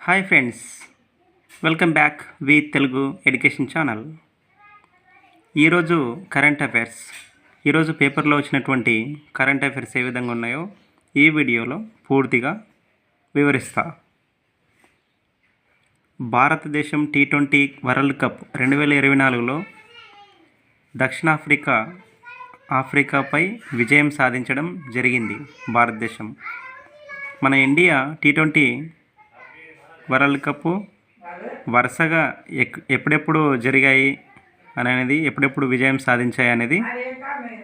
Hi friends, welcome back V Telugu education channel. ఈరోజు current affairs, ఈరోజు పేపర్లో వచ్చినటువంటి కరెంట్ అఫైర్స్ ఏ విధంగా ఉన్నాయో ఈ వీడియోలో పూర్తిగా వివరిస్తా. భారతదేశం T20 వరల్డ్ కప్ 2024లో దక్షిణాఫ్రికాపై విజయం సాధించడం జరిగింది. భారతదేశం, మన ఇండియా T20 వరల్డ్ కప్ వరుసగా ఎప్పుడెప్పుడు జరిగాయి అనేది, ఎప్పుడెప్పుడు విజయం సాధించాయి అనేది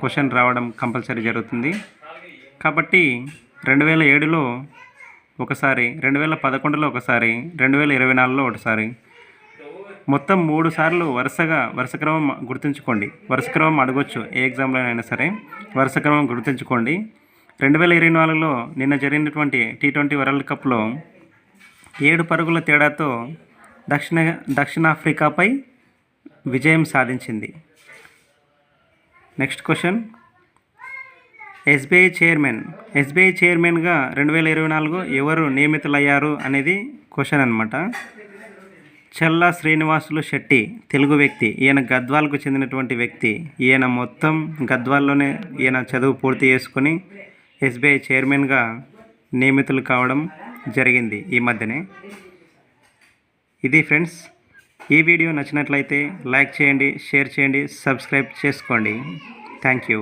క్వశ్చన్ రావడం కంపల్సరీ జరుగుతుంది. కాబట్టి 2007లో ఒకసారి, 2011లో ఒకసారి, 2024లో ఒకసారి, మొత్తం 3 సార్లు వరుస క్రమం గుర్తుంచుకోండి. వరుస క్రమం అడగొచ్చు ఏ ఎగ్జామ్లో అయినా సరే, వరుస క్రమం గుర్తుంచుకోండి. 2024లో నిన్న జరిగినటువంటి T20 వరల్డ్ కప్లో 7 పరుగుల తేడాతో దక్షిణాఫ్రికాపై విజయం సాధించింది. నెక్స్ట్ క్వశ్చన్, ఎస్బీఐ చైర్మన్గా 2024 ఎవరు నియమితులయ్యారు అనేది క్వశ్చన్ అనమాట. చల్లా శ్రీనివాసులు శెట్టి, తెలుగు వ్యక్తి. ఈయన గద్వాల్కు చెందినటువంటి వ్యక్తి. ఈయన మొత్తం గద్వాల్లోనే ఈయన చదువు పూర్తి చేసుకొని ఎస్బీఐ చైర్మన్గా నియమితులు కావడం జరిగింది ఈ మధ్యనే. ఇది ఫ్రెండ్స్, ఈ వీడియో నచ్చినట్లయితే లైక్ చేయండి, షేర్ చేయండి, సబ్స్క్రైబ్ చేసుకోండి. Thank you.